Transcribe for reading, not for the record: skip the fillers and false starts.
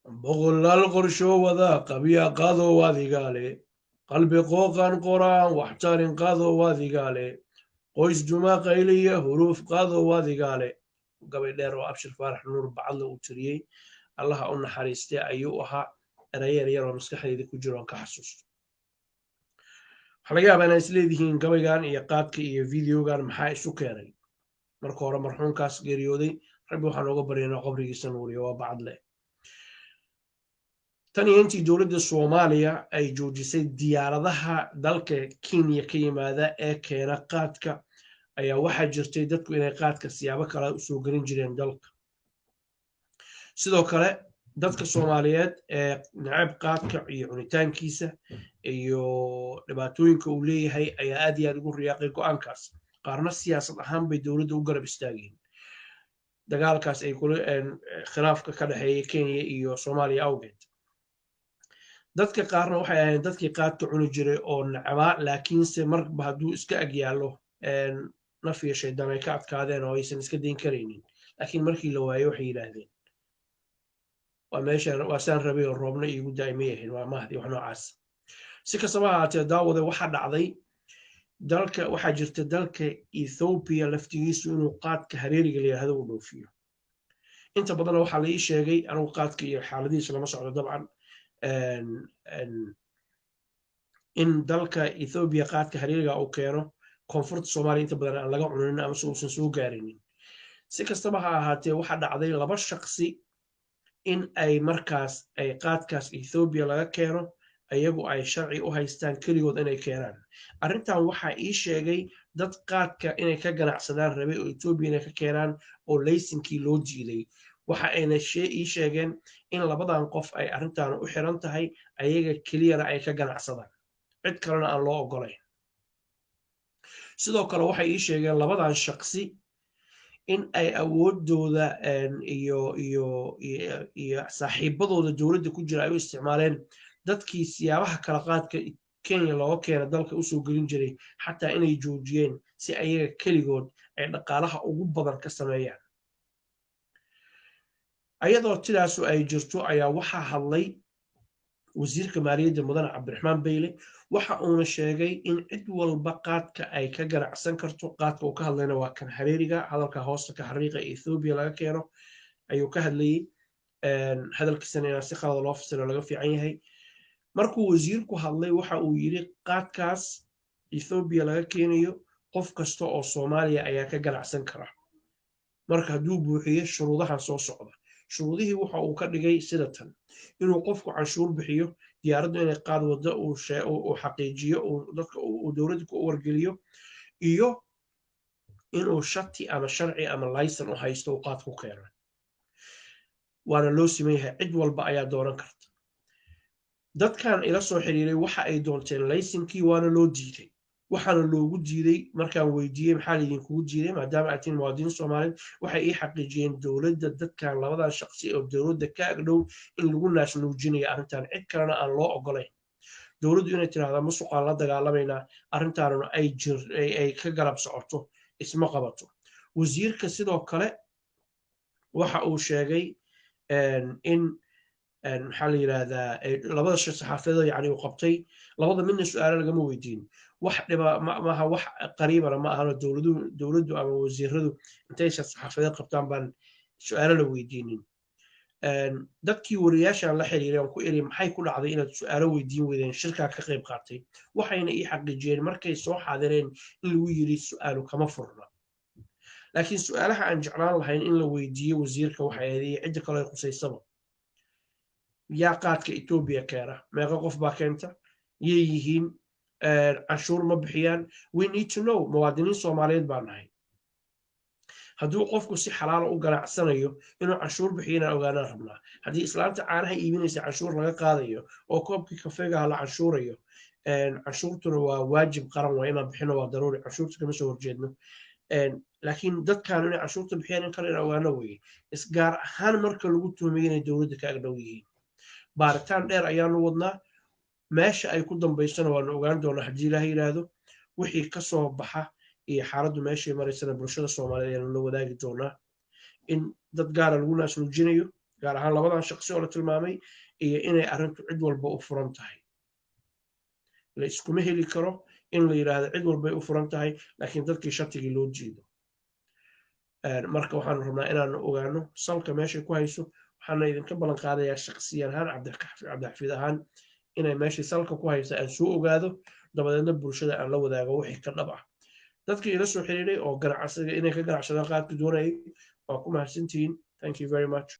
boqolaal qorsho wada qabiya qaado waadigaale qalbi qooqan qoraan waxtarin qaado waadigaale qoys juma qayliya huruuf qaado waadigaale gabay dheer oo abshir faarax nuur bacadle uu tiriyey allaha u naxariistay ayuu ahaa erayeer yar oo maskaxdayda ku jiro aan ka xasuusto waxaa laga yaabaa inaa isleedihiin gabaygan iyo qaadka iyo videogan maxaa isu keenay marka hore marxuumkaas geeriyooday rabbi waxaan ooga baryaynaa qabrigiisa nuuriyo waa bacadle tan iyo intii dowladda soomaaliya ay joojisay diyaaradaha dalka kenya ka yimaada ee keena qaadka ayaa waxaa jirtay dadku inay qaadka siyaabo kale usoo gelin jireen dalka sidoo kale dadka soomaaliyeed ee nacab qaadka iyo cunitaankiisa iyo dhibaatooyinka uu leeyahay ayaa aad iyo aad ugu riyaaqay go'aankaas qaarna siyaasad ahaan bay dowladda u garab istaageen dagaalkaas ay khilaafka ka dhexeeya kenya iyo soomaaliya awgeed dadka qaarna waxay ahayn dadkii qaadka cuni jiray oo nacbaa laakiinse marba hadduu iska agyaallo naf iyo shaydaan ay ka adkaadeen oo aysan iska dayn karaynin laakiin markii la waayo waxay yidhaahdeen waa saan rabay oo roobna iigu daa'imay ahayn waa mahdi wax noocaas si kastaba ahaatee daawade waxaa dhacday waxaa jirta dalka ethoobiya laftigiisu inuu qaadka hareeriga la yidhahdo uu dhoofiyo inta badanna waxaa la ii sheegay anigu qaadka iyo xaaladihiisa lama socdo dabcan in dalka ethoobiya qaadka hareeriga uu keeno koonfurta soomaaliya inta badan aan laga cunin amase uusan soo gaarinin si kastaba ha ahaatee waxaa dhacday laba shaqsi in ay markaas ay qaadkaas ethoobiya laga keeno ayagu ay sharci u haystaan keligood inay keenaan arrintan waxaa ii sheegay dad qaadka inay ka ganacsadaan rabay oo ethoobiya inay ka keenaan oo laysinkii loo diiday waxa ayna ii sheegeen in labadan qof ay arrintan u xiran tahay ayaga keliyana ay ka ganacsadaan cid kalena aan loo ogolayn sidoo kale waxay ii sheegeen labadan shaqsi in ay awoodooda iyo saaxiibadooda dowladda ku jira ay u isticmaaleen dadkii siyaabaha kala qaadka kenya looga keena dalka usoo gelin jiray xataa inay joojiyeen si ayaga keligood ay dhaqaalaha ugu badan ka sameeyaan ayadoo tidaasu ay jirto ayaa waxaa hadlay wasiirka maaliyadda mudane cabdiraxmaan beyle waxa uuna sheegay in cid walba qaadka ay ka ganacsan karto qaadka uu ka hadlayna waa kan hareeriga hadalka hoosta ka xariiqa ethoobiya laga keeno ayuu ka hadlayey hadalkiisana inaan si qalada loo fasiro laga fiican yahay markuu wasiirku hadlay waxa uu yidhi qaadkaas ethoobiya laga keenayo qof kasta oo soomaaliya ayaa ka ganacsan kara marka hadduu buuxiyo shuruudahan soo socda shuruudihii waxa uu ka dhigay sida tan inuu qofku canshuur bixiyo diyaaraddu inay qaad waddo uu xaqiijiyo dadka uu dowladda ku wargeliyo iyo inuu shati ama sharci ama laysan u haysto uu qaad ku keeno waana loo siman yahay cid walba ayaa doonan karta dadkan ila soo xiriiray waxa ay doonteen laysinkii waana loo diiday waxaana loogu diiday markaan weydiiyey maxaa laydinkugu diiday maadaama aad tihiin muwaadiniin soomaaliyeed waxay ii xaqiijiyeen dowladda dadkan labadan shaqsi oo dowladda ka agdhow in lagu naasnuujinayo arrintan cid kalena aan loo ogolayn dowladdu inay tidhahdaa masuqaan la dagaalamaynaa arrintaanuna ay ka garab socoto isma qabato wasiirka sidoo kale waxa uu sheegay in maxaa la yidhahdaa labada saxaafadeed yani uu qabtay labada midna su-aalo lagama weydiin wax dhiba maaha wax qariibana ma ahano dowladdu ama wasiiradu intaysa saxaafadeed qabtaan baan su-aalo la weydiinin dadkii wariyaashaan la xiriiray aan ku eri maxay ku dhacday inaad su-aalo weydiin weydeen shirkaa ka qayb qaatay waxayna ii xaqiijiyeen markay soo xaadireen in lagu yiri su-aalu kama furna laakiin su-aalaha aan jeclaan lahayn in la weydiiyo wasiirka waxay ahayd cidda kale ay qusaysaba yaa qaadka etoobiya keena meeqa qof baa keenta yay yihiin canshuur ma bixiyaan we need to know muwaadiniin soomaaliyeed baa nahay hadduu qofku si xalaala u ganacsanayo inuu canshuur bixiyana ogaanaan rabnaa haddii islaanta caanaha iibinaysa canshuur laga qaadayo oo koobkii kafeegaha la canshuurayo canshuurtuna waa waajib qaran waa inaan bixino waa daruuri canshuurta kama soo horjeedno laakiin dadkan inay canshuurta bixiyaan in kale in ogaano weye isgaar ahaan marka lagu tuhmay inay dowladda ka agdhow yihiin baaritaan dheer ayaanu wadnaa meesha ay ku dambaysana waanu ogaan doonaa haddii ilaah yidhaahdo wixii ka soo baxa iyo xaaladdu meeshay maraysana bulshada soomaaliyeed ayaanu la wadaagi doonaa in dad gaara lagu naasnuujinayo gaar ahaan labadan shaqsi oo la tilmaamay iyo inay arrintu cid walba u furan tahay la iskuma heli karo in la yiraahdo cid walbay u furan tahay laakiin dadkii shatigii loo jeedo marka waxaan rabnaa inaan ogaano salka meesha ku hayso waxaana idinka ballan qaadayaa shakhsiyan ahaan cabdixafiid ahaan inay meeshii salka ku haysa aan soo ogaado dabadeedna bulshada aan la wadaago wixii ka dhab ah dadkii ila soo xiriiray oo ganacsiga inay ka ganacsadaan qaadka doonayay waa ku mahadsantihiin thank you very much